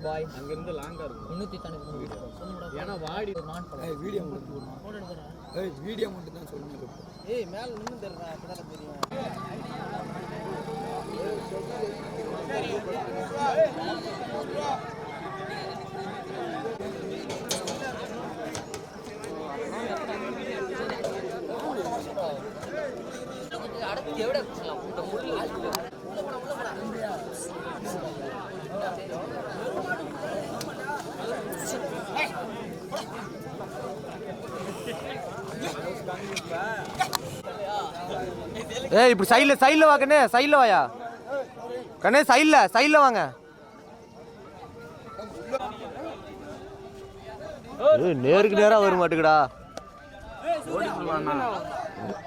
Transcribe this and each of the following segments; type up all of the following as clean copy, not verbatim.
பாய் அங்கிருந்து லாங்கா இருக்கும் 390 ஏன்னா வாடி வீடியோ வீடியோ மட்டும் தான் சொல்லுங்க. மேல நின்னு தெரியறா அப்பதான் தெரியும். அடுத்து எவ்வளவு இந்த முள்ள ஏய் இப்படி சைடுல வா கண்ணே, சைடுல வாயா கண்ணே, சைடுல வாங்க. நேருக்கு நேரா வர மாட்டேங்கடா.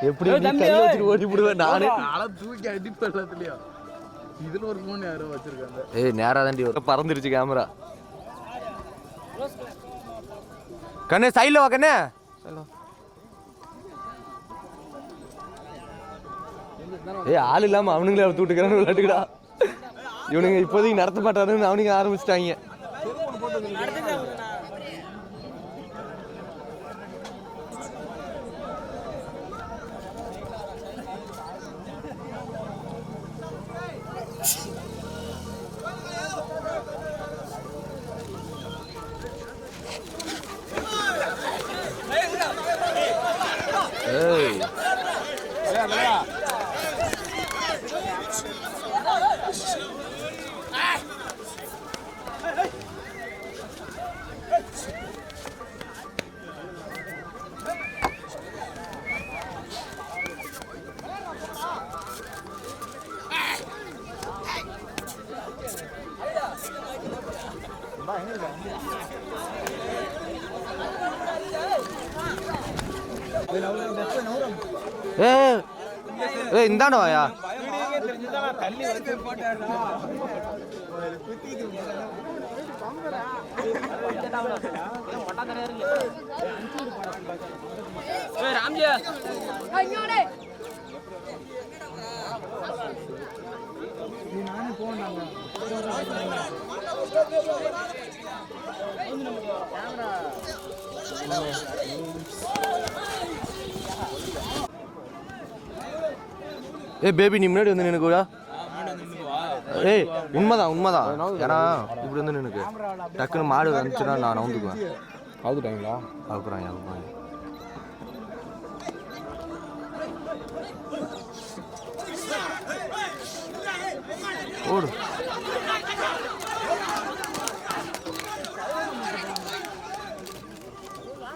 எப்படி கை வச்சுட்டு ஓடி போடுவேன் நானே. தூக்கி அடிப்படலையா இதுல ஒரு மூணு யாரோ வச்சிருக்காங்க. ஏய் நேரா தாண்டி பறந்துருச்சு கேமரா. கண்ணே சைடுல வா கண்ணே. ஏய் ஆள் இல்லாம அவனுங்களே அவர் தூட்டுக்கிறான்னு விளையாட்டுக்கடா. இவனுங்க இப்போதைக்கு நடத்த மாட்டாருன்னு அவனுங்க ஆரம்பிச்சிட்டாங்க. ஏய் ஏய் இந்தாண்ட வாயா. ஏய் பேபி நீ முன்னாடி வந்து நினைக்கூடா. ஏய் உண்மைதான் ஏன்னா இப்படி வந்து நினைக்கு டக்குன்னு மாடு வந்துச்சுன்னா நான் நவுந்துக்குவேன். அவுத்துட்டாங்களா? அவுக்குறாங்க ஓடு.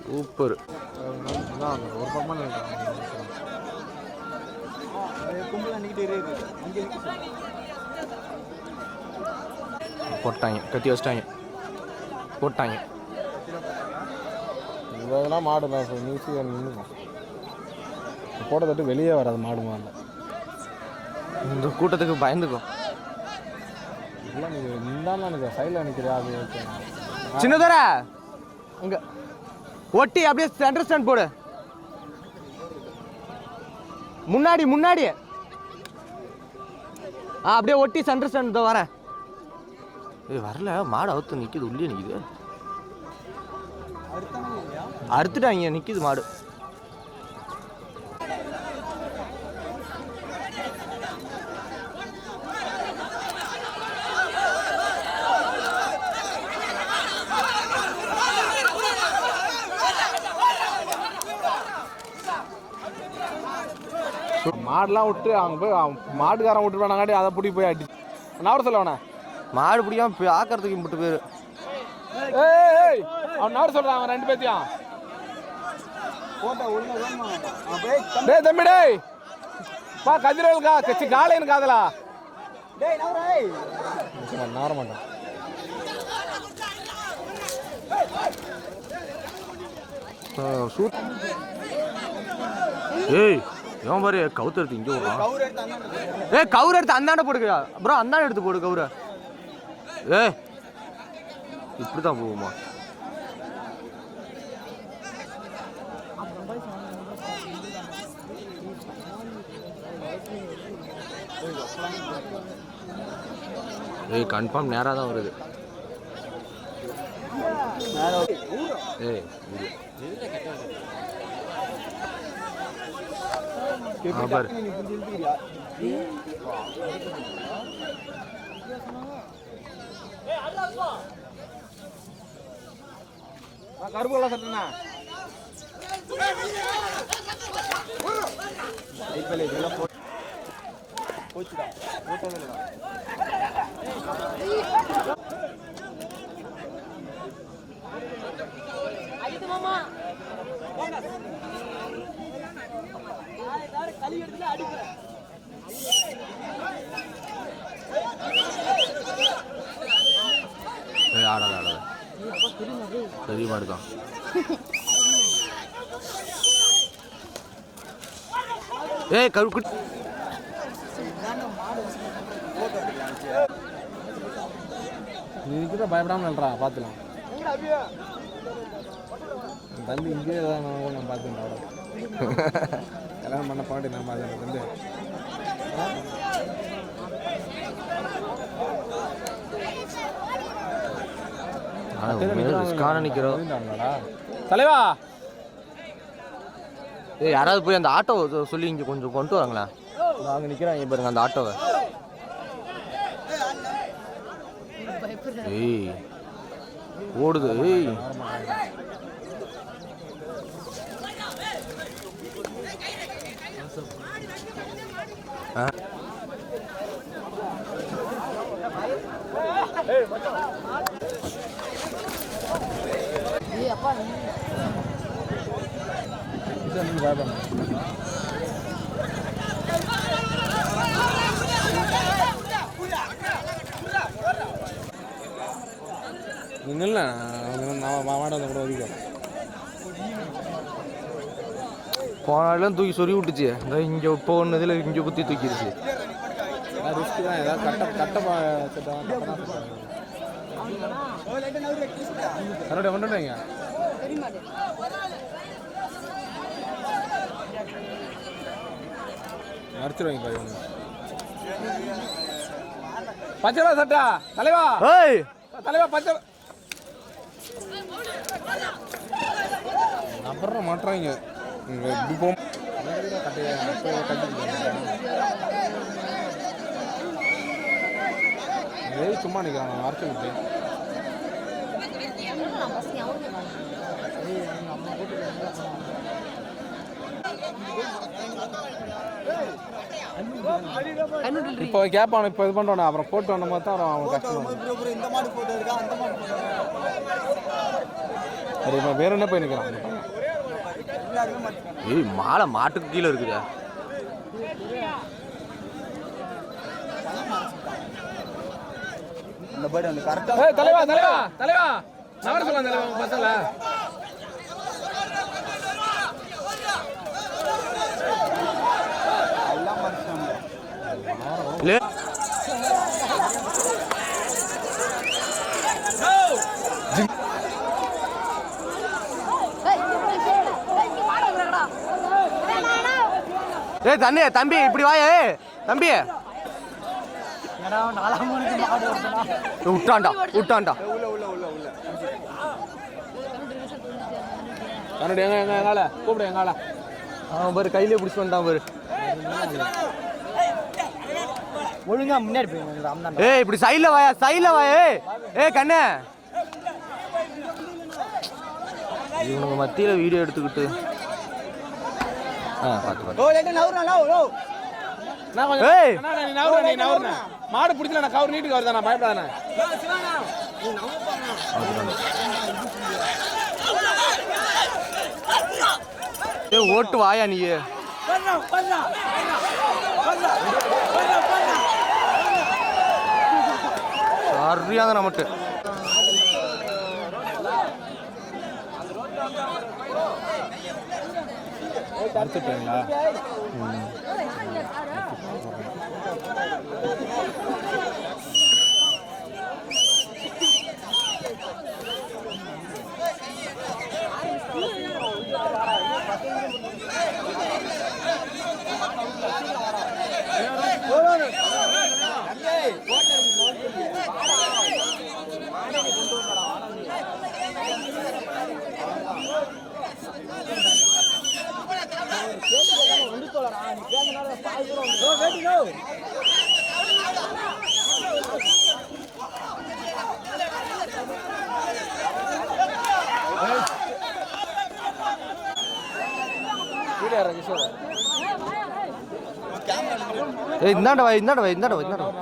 சூப்பர். ஒரு பக்கமா போட்டாங்க, கட்டி வச்சிட்டாங்க, போட்டாங்க. இதெல்லாம் மாடு தான் நியூஸியாக நின்றுக்கும். போட்ட தட்டு வெளியே வராது மாடு மாடல. இந்த கூட்டத்துக்கு பயந்துக்கும். இல்லை நீங்கள் நின்றாலும் எனக்கு சைடில் நிற்கிறா. அது சின்னதர அங்கே ஒட்டி அப்படியே சென்டர் ஸ்டாண்ட் போடு. முன்னாடி அப்படியே ஒட்டி சென்டர் ஸ்டாண்ட் வரேன். ஏய் வரல, மாடு அவுத்து நிற்கிது, உள்ளே நிற்கிது. அறுத்துட்டாங்க, நிற்கிது மாடு. மாடுலாம் விட்டு அவங்க போய் மாட்டுக்காரன் விட்டு போனாங்காட்டி அதை பிடி போய் அடி நவர சொல்லவனே. மாடு பிடிக்காம ஆக்கிறதுக்கு மட்டும் பேர். ஏய் அவன் நவர சொல்றான். அவன் ரெண்டு பேத்தையும் டேய் தம்பி டேய் பா கதிரவல்கா கச்சி காலைன்னு காதலா நவர மாட்டான். ஏய் இவன் பாரு கவுத்து எடுத்து இங்கே விடுறான். ஏய் கவுர் எடுத்து அந்தாண்ட போடுக்கா ப்ரோ, அந்தாண்ட எடுத்து போடு கவுரை. ஏய் இப்படி தான் போகுமா? ஏய் கன்ஃபார்ம் நேராக தான் வருது. ஏய் பாரு கருப்புல சட்டனா ஐபிஎல் இதெல்லாம் போச்சுடா போட்டோங்களா அடித்து மாமா களி எடுத்து அடிக்குற ஏய் ஆடாத சரி மாடுதான். ஏய் கரு நீ கூட பயப்படாமல் நல்றா பார்த்துலாம். தம்பி இங்கே தான் நான் பார்த்துட்டேன். அவ்வளோ கல்யாணம் பண்ண பாட்டு நம்ம அது எனக்கு வந்து தலைவா. ஏய் யாராவது போய் அந்த ஆட்டோ சொல்லி இங்கே கொஞ்சம் கொண்டு வராங்களா? நாங்கள் நிற்கிறாங்க பாருங்க அந்த ஆட்டோவை. ஏய் ஓடுது. ஏய் இல்லை மாட வந்து கூட ஒதுக்க போனாலும் தூக்கி சொறி விட்டுச்சு. இங்கே போனதில் இங்கே குத்தி தூக்கிடுச்சு. ரிஸ்க் தான். ஏதாவது கட்ட கரடி வந்துட்டீங்க. மறைச்சிருவாங்க பாருங்க. பச்சை சட்டா தலைவா. ஏய் தலைவா பச்சை அப்புறம் மாட்டுறாங்க. இப்படி போ சும்மா நிற்கிறாங்க அரைச்சி விட்டு. இப்போ கேட்பான். இப்போ இது பண்ணுவானே அப்புறம் போட்டு வந்த மாதிரி தான் அவன் கஷ்டம். சரி இப்போ வேற என்ன போய் நிற்கிறான்? ஏய் மாலை மாட்டுக்கு கீழே இருக்குதா? தலைவா தலைவா தலைவா நவர சொல்லலாம். தலைவா பசங்கள ஏய் தண்ணி தம்பி இப்படி வாயே தம்பி. விட்டான்டா விட்டான்டா. கரடி எங்க எங்க எங்கால கூப்பிடு எங்கால. அவன் பாரு கையிலே பிடிச்சி வந்துட்டான் பாரு. ஒழுங்கா முன்னாடி போய். ஏய் இப்படி சைடில் வாயா சைடில் வாயே. ஏய் கண்ணே இவனுங்க மத்தியில் வீடியோ எடுத்துக்கிட்டு மாடு பிடிச்சல நான் கவர் நீட்டுக்கு வருதானா பயப்படாதானே. ஓட்டு வாயா நீ. சரியாக நமக்கு அடிச்சுட்டீங்களா? ஏய் இந்தாண்ட வா இந்தாண்ட வா இந்தாண்ட வா இந்தாண்ட வா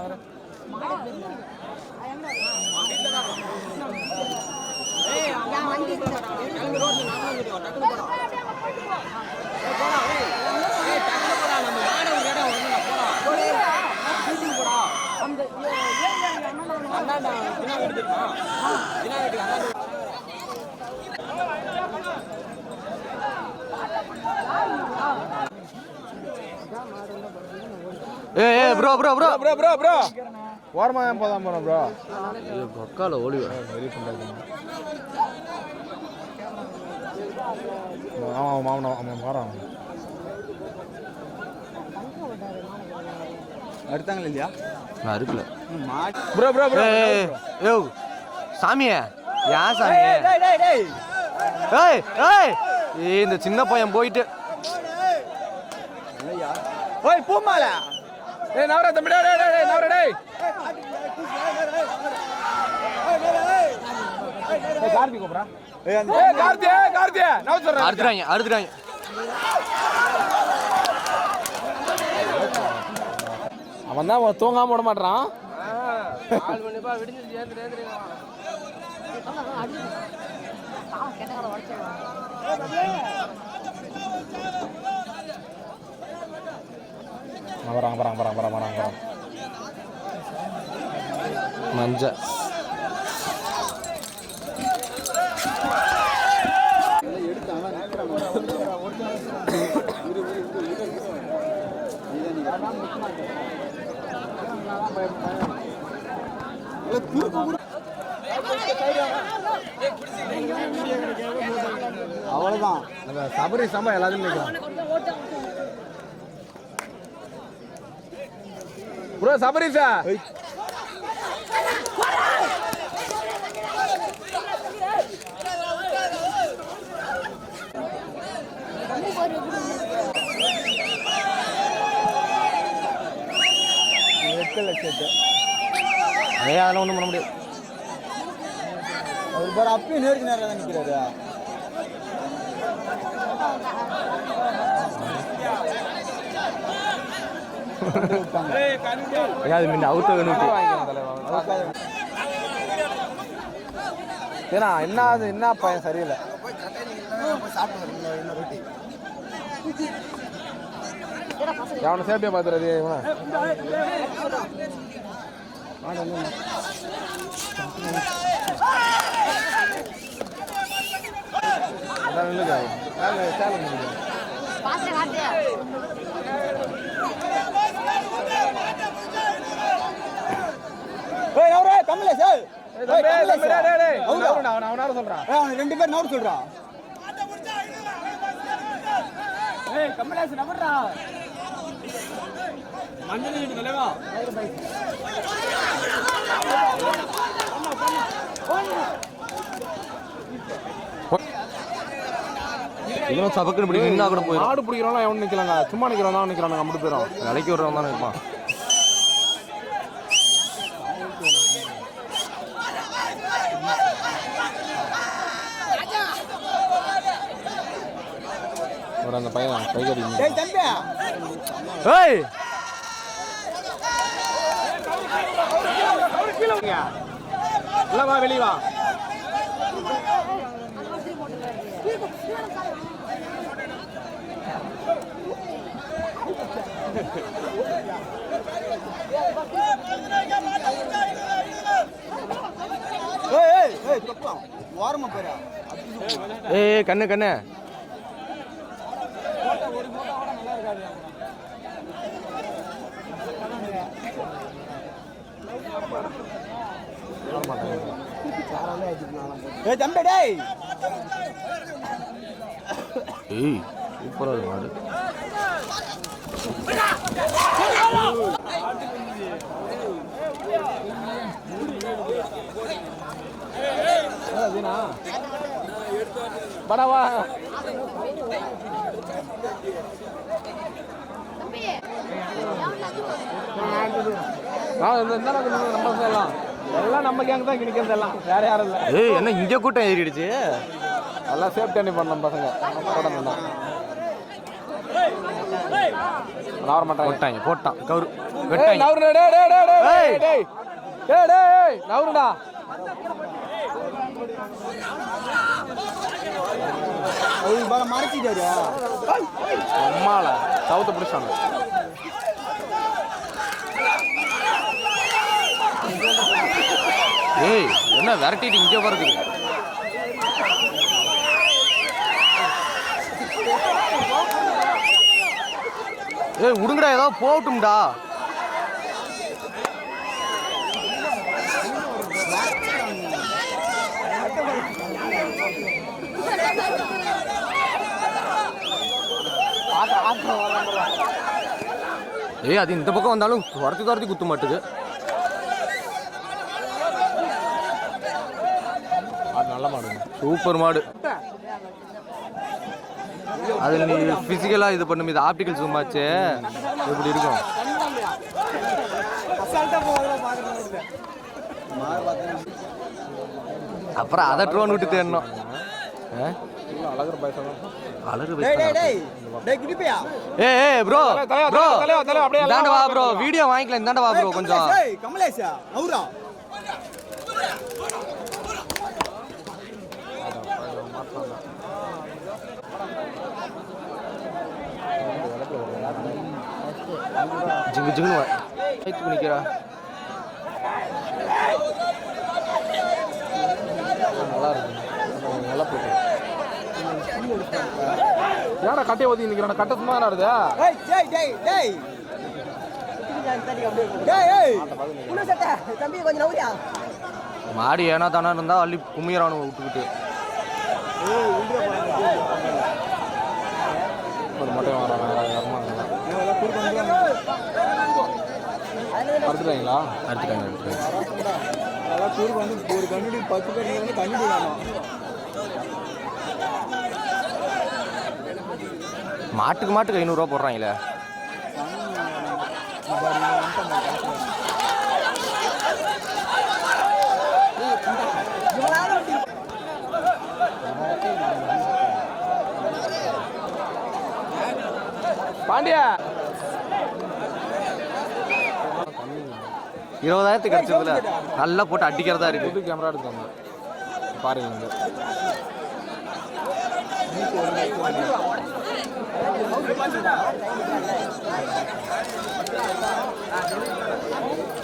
ஏய் bro bro bro bro bro bro ஓரமா போதான் போறோம் ப்ரோ ஐயோ கொக்கால ஓடி வா ஆமா ஆமா ஆமா போறான் எடுத்தாங்களா இல்லையா நான் இருக்கல ப்ரோ ப்ரோ ப்ரோ யோ சாமியே யா சாமியே ஏய் ஏய் இந்த சின்ன பையன் போயிட்டு ஓய் பூமால ஏய் நவரா தம்பி டேய் டேய் டேய் நவரா டேய் ஏய் கார்த்தி கூப்றா ஏய் கார்த்தி கார்த்தி நவ சொல்றேன் அறுத்துறாங்க அவன் தான் தூங்காம விட மாட்டான் 4 மணிப்பா விடிஞ்சு ஏந்திரேந்திரேங்க வராங்க மஞ்ச அவ்வளவுதான் சபரி சம்பா எல்லாத்தையும் நிற்கிறான் ப்ரோ சபரிசா அதெல்லாம் ஒன்றும் பண்ண முடியாது அவர் பேர் அப்பயும் நேருக்கு நேரில் தான் நிற்கிறாரு அது முன்ன அவுத்த வேணும் ஏன்னா என்ன பையன் சரியில்லை அவனை சேஃப்டியா பார்த்துறது இவனை ரெண்டு பேர் நோர் சொல்றான் கமலேஷ் நம்பர்றா மஞ்சள் வீட்டு தலைவா இவனும் சபக்குன்னு இப்படி நின்னா கூட போயிடும் ஆடு பிடிக்கிறவங்க எவன் நிற்கலாங்க சும்மா நிற்கிறவன் தான் நிற்கிறாங்க அப்படி போயிடும் விலைக்கு விடுறவன் தானே இருப்பான் ஒரு அந்த பையன் கைகடி ஏய் வா வெளியே வா ஓரமா போறா ஏய் கண்ணு கண்ணு ஏய் தம்பி டேய் ஏய் சூப்பரா இருக்கு மாடு படவா நம்ம சொல்லலாம் எல்லாம் நம்ம கேங்க தான் கிணிக்கிறது எல்லாம் வேற யாரும் இல்லை. ஏய் என்ன இங்கே கூட்டம் ஏறிடுச்சு. எல்லாம் சேஃப்டி பண்ணி பண்ணோம் பசங்க போட்டாங்க போட்டான் கவுரு நவருடா மறைச்சிட்டாரு அம்மால சவுத்த பிடிச்சாங்க. ஏய் என்ன விரட்டிட்டு இங்கே போறது. ஏய் விடுங்கடா ஏதாவது போகட்டும்டா. ஏய் அது இந்த பக்கம் வந்தாலும் துரத்தி குத்த மாட்டுது. நல்ல மாடு சூப்பர் மாடு. அதில் நீ ஃபிசிக்கலாக இது பண்ணும், இது ஆப்டிக்கல் ஜூமாச்சு எப்படி இருக்கும். அப்புறம் அதை ட்ரோன் விட்டு தேடணும். ஏய் ப்ரோ ப்ரோ இந்தாண்ட வா ப்ரோ, வீடியோ வாங்கிக்கலாம். இந்தாண்ட வா ப்ரோ கொஞ்சம். கமலேஷா அவரா ஜிங்கு ஜிங்கு வயிற்று நிற்கிறா. நல்லா இருக்கு. நல்லா போயிட்டு ஏன்னா கட்டையை ஒதுங்கி நிற்கிறேன். கட்டை சும்மா ஆடுது. மாடி ஏன்னா தானே இருந்தா அள்ளி கும்மியரானு விட்டுக்கிட்டு மட்டும் அறுத்துட்டாங்களா? அறுத்துட்டாங்க. ஒரு கண்ணுடி 10 பேர் வந்து கண்ணுடி வேணும். மாட்டுக்கு 500 ரூபா போடுறாங்களே. பாண்டியா 20,000 கிடைச்சதுல நல்லா போட்டு அடிக்கிறதா இருக்கு. புது கேமரா எடுத்தாங்க பாருங்க.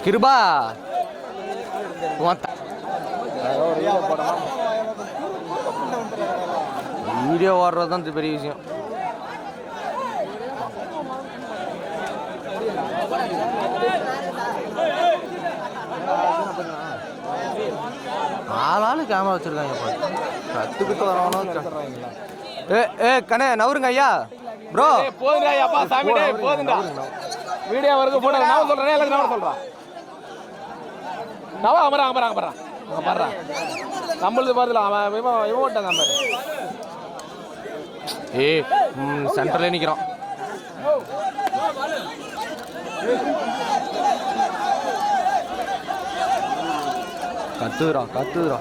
கிருபா வீடியோ ஓடுறது தான் பெரிய விஷயம். ஆளாளு கேமரா வச்சிருக்காங்க. கத்துக்கிட்டு வரவனும் கண்ணே நவருங்க ஐயா. ப்ரோ போதுண்டா வீடியோ வரைக்கும் போட நான் சொல்றேன். எல்லாரும் நான் சொல்றேன். நவா அமரா நம்மளுது பாருல இவன் ஓட்டாங்க. நம்ம சென்டர்ல நிக்கிறோம். கத்துதுரா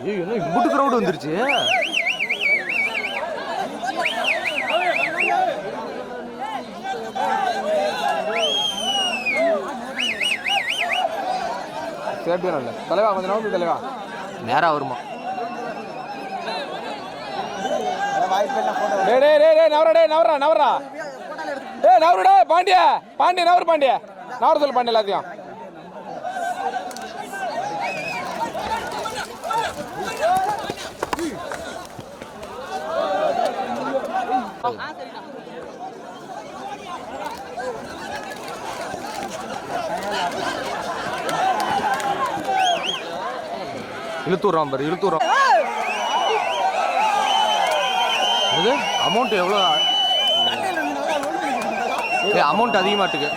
என்ன இம்புட்டு கிரௌட் வந்துருச்சு. தலைவா கொஞ்சம் நோக்கி தலைவா நேரா வருமா. நவருடா பாண்டியா நவரு பாண்டியா நவரு சொல்லு பாண்டியா எல்லாத்தையும். இழுத்துறோம் பாரு இழுத்துறோம். இது அமௌண்ட் எவ்வளோ? அமௌண்ட் அதிகமாட்டுக்கு.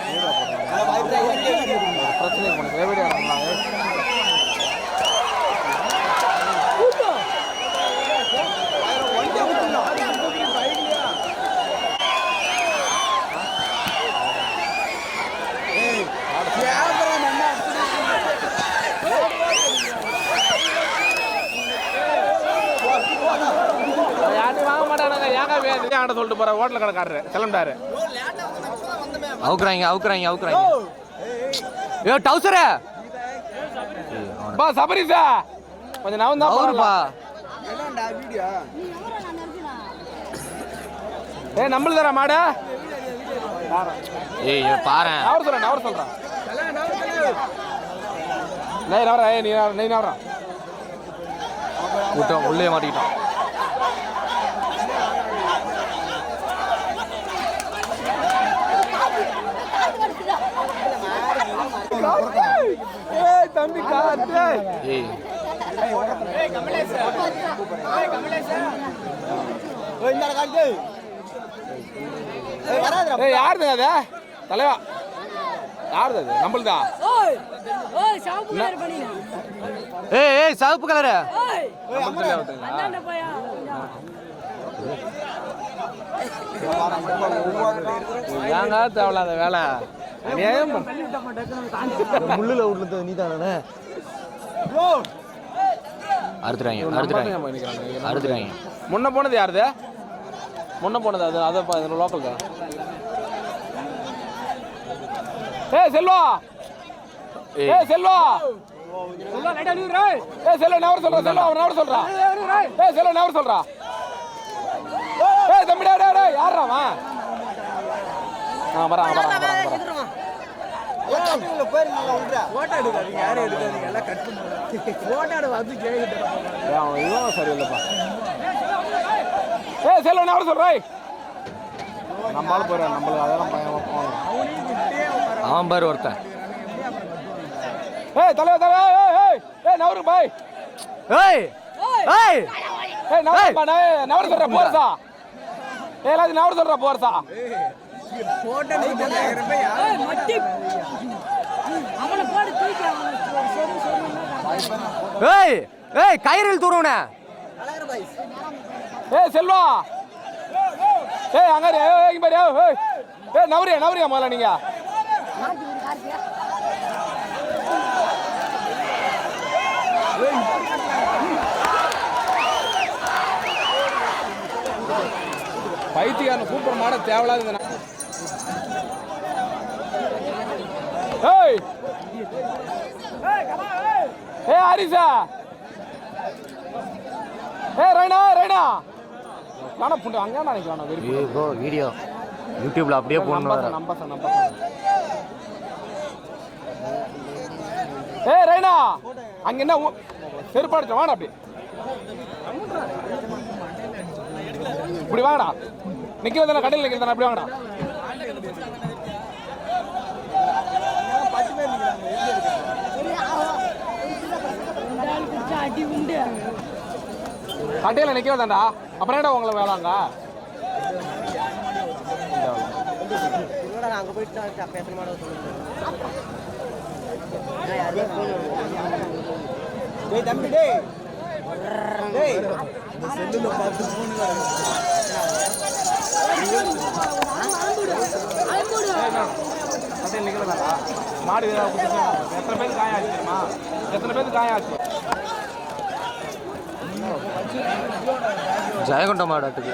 ஏங்க வேணும் சொல்லிட்டு போற ஹோட்டல் கடைக்காரரு கிளம்பிட்டாரு. அவுக்குறாங்க. ஏ டவுசரே பா சபரிசா கொஞ்சம் நான் தான் அவருப்பா. என்னடா வீடியோ நம்மள தர மாடு. ஏய் பாரு அவர் சொல்றேன் நீ நவரா கூட்டம் உள்ளே மாட்டிக்கிட்டான். தம்பி காத்து ஏய் யாருது அது தலைவா? யாருது அது? நம்மளுதா? ஏய் சிவப்பு கலரு ஏங்க தேவையில்லாத வேலை முள்ளுல விடுறது நீ தானே. அறுத்துறாங்க. முன்ன போனது யாருது? முன்ன போனது அது அதை லோக்கல் தான். செல்வா செல்வா நவர் சொல்றா. தம்பிடா யாரா சரியில்லைப்பா. செல்வ நவர் சொல்றாய். நம்மளால போறேன் நம்மளுக்கு அதெல்லாம் அவன் பாரு ஒருத்தன். தலைவர் நவரு பாய். நவர் சொல்ற போறதா? எல்லாத்தையும் நவர் சொல்ற போறதா? கயிறில் தூருவன. செல்வா அங்க நவரியா முதல்ல நீங்க பைத்தியாரன் கூப்பிட மாட தேவையில்லாத. ஹரிசா ரைனா காண புண்டு அங்க நினைக்கலாம். வீடியோ யூடியூப்ல அப்படியே போடணும். நம்ப ரைனா அங்க என்ன செருப்பாடு வாடா அப்படி இப்படி வாங்கடா. நிக்கிறதான கடையில் நிக்கிறதான அப்படி வாங்கடா. கடையில் நிக்கிறதாண்டா. அப்புறம் என்ன உங்களை வேளாங்க அங்க போயிட்டு தம்பி செல்லுல பார்த்து மாடு எத்தனை பேருக்கு காயம் ஆச்சு தெரியுமா? எத்தனை பேருக்கு காயம் ஆச்சு? ஜெயகொண்ட மாடாட்டுக்கு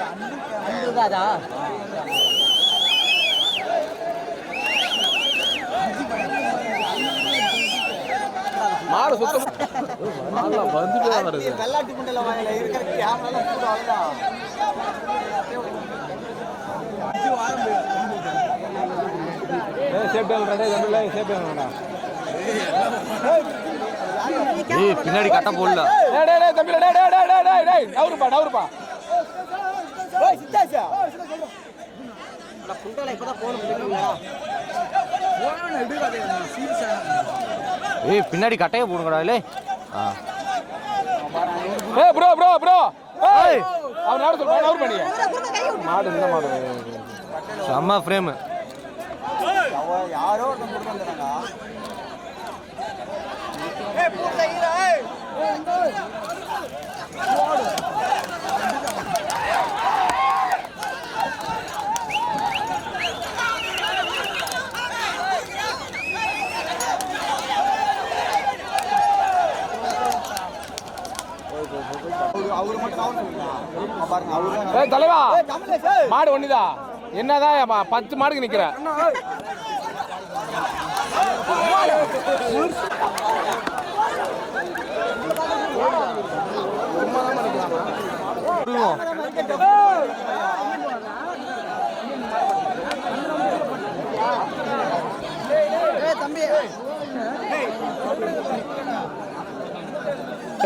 மாடு சுத்தம் வந்துட்டு வருது. வெள்ளாட்டி குண்டல வாயில இருக்கிற கேமரா பூரா பின்னாடி கட்ட போடல. பின்னாடி கட்டைய போடுங்கடா. இல்லை செம்ம ஃப்ரேம். யாரோ தலைவா மாடு ஒண்ணுதா என்னதான் 10 மாடுக்கு நிக்கிற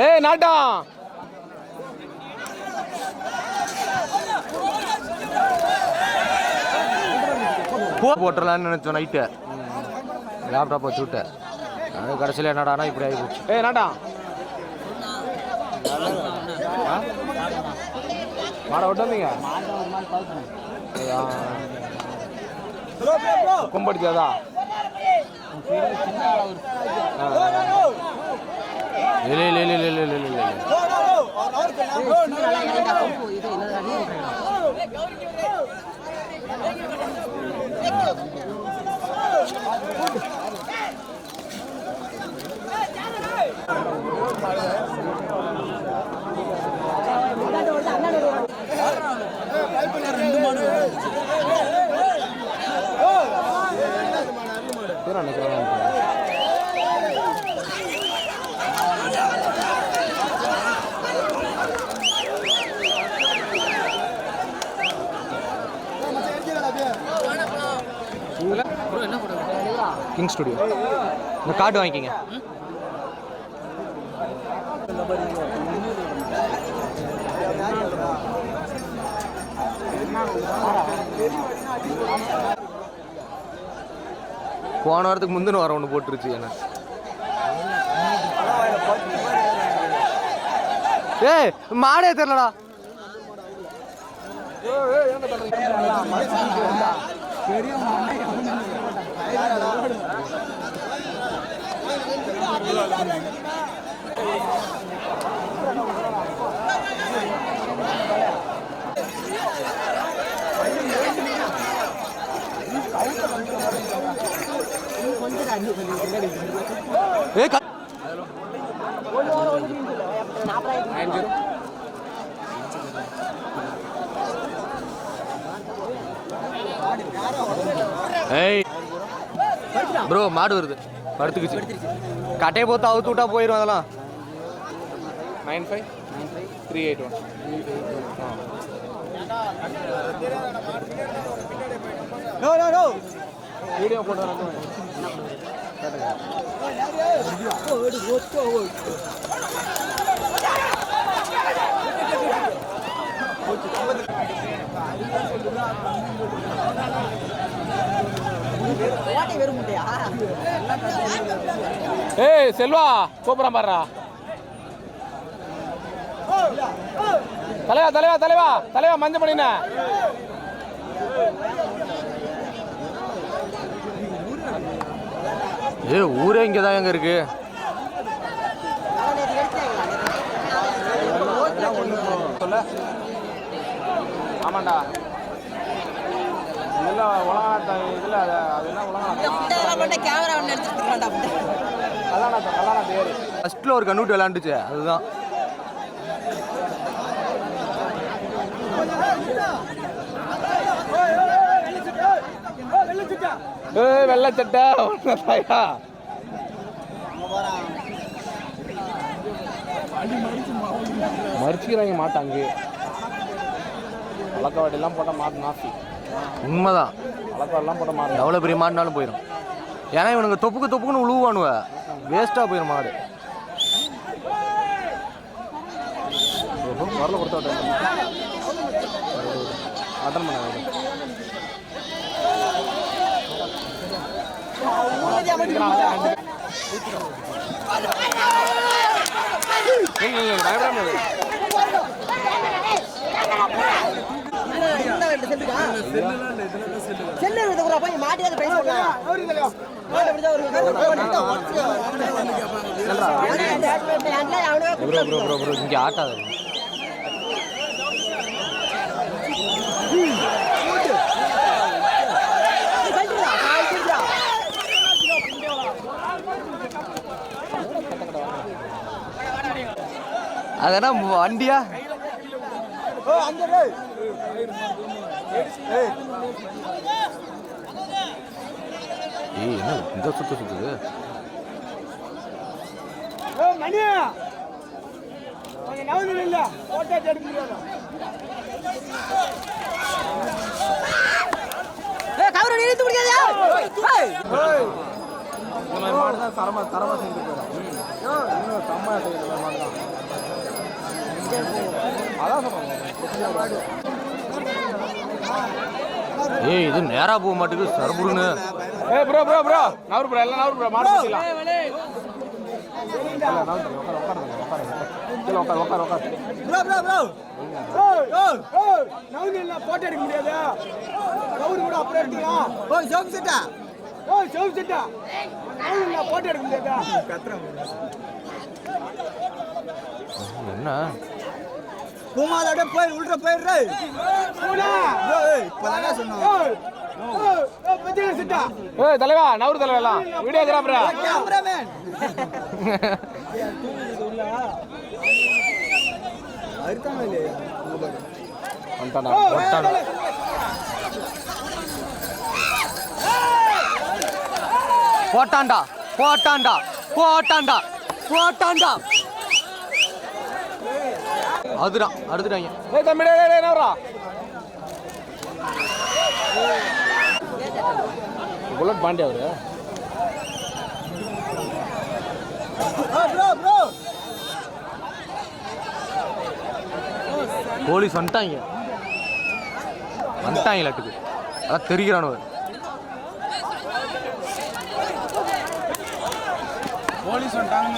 ஏய் நாட்டம் போட்டுடலான்னு நினைச்சோம் நைட்டு லேப்டாப் வச்சு விட்டேன் அது கடைசியில் என்னடானா இப்படி ஆகி போச்சு. ஏய் நாட்டம் மாடை விட்டு வந்தீங்க கும்படிச்சாதா இல்லை இல்லை இல்லை இல்லை இல்லை இல்லை கிங் ஸ்டுடியோ இந்த கார்டு வாங்கிக்கிங்க. போன வாரத்துக்கு முந்தின வாரம் ஒன்று போட்டுருச்சு என்ன. ஏய் மாடே தெரியலடா. ஏய் ப்ரோ மாடு வருது படுத்துக்குச்சு கட்டையை போத்து அவுத்து விட்டா போயிடும் அதெல்லாம். 9538 வீடியோ போட்டோ ஏய் செல்வா கூப்பிட்றான் பாடுறா. தலைவா தலைவா தலைவா தலைவா மஞ்சள் பண்ணின ஏ ஊரே இங்கே தான் எங்க இருக்கு. சொல்ல ஆமாண்டா இதெல்லாம் உலகத்தை இதில் அதெல்லாம் அதான் பேர் ஃபர்ஸ்ட்ல ஒரு கண்ணுட்டு விளாண்டுச்சு அதுதான். வெள்ளச்சட்டை மறிச்சுக்கிறாங்க மாட்டாங்க வழக்கவாடியெல்லாம் போட்டால் மாட்டு நாசி. உண்மைதான் வழக்கவாடெல்லாம் போட்டால் மாடு எவ்வளோ பெரிய மாடுனாலும் போயிடும். ஏன்னா இவனுங்க தொப்புக்குன்னு உழுவானுவ வேஸ்ட்டாக போயிடும் மாடு. வரல கொடுத்த அட்டன் பண்ண இங்கே ஆட்டாது. அதெல்லாம் வண்டியா? ஏய் என்ன இந்த சுத்துது? தரமா செஞ்சு இன்னும் செம்மையா செய்யற மாதிரி தான். அதான் சொல்றாங்க. ஏய் இது நேரா போக மாட்டேங்குது சர்புருன்னு. ஏய் ப்ரோ நவரு ப்ரோ எல்லாம் நவரு ப்ரோ மாடு பிடிக்கலாம். போட்டோ எடுக்க முடியாது. நவரு கூட அப்புறம் எடுத்துக்கலாம். போட்டோ எடுக்க முடியாது. என்ன பூமாதோட போய் உள்ள போயிடுற. ஏய் தலைவா நவரு தலைவா வீடியோகிராஃபரா கேமராமேன் போட்டாண்டா அதுதான் அடுத்துட்டாங்க. ஏய் தம்பி டேய் நவரா புல்லட் பாண்டி அவரு. போலீஸ் வந்துட்டாங்களாட்டுக்கு. அதான் தெரிகிறானு போலீஸ் வந்துட்டாங்க.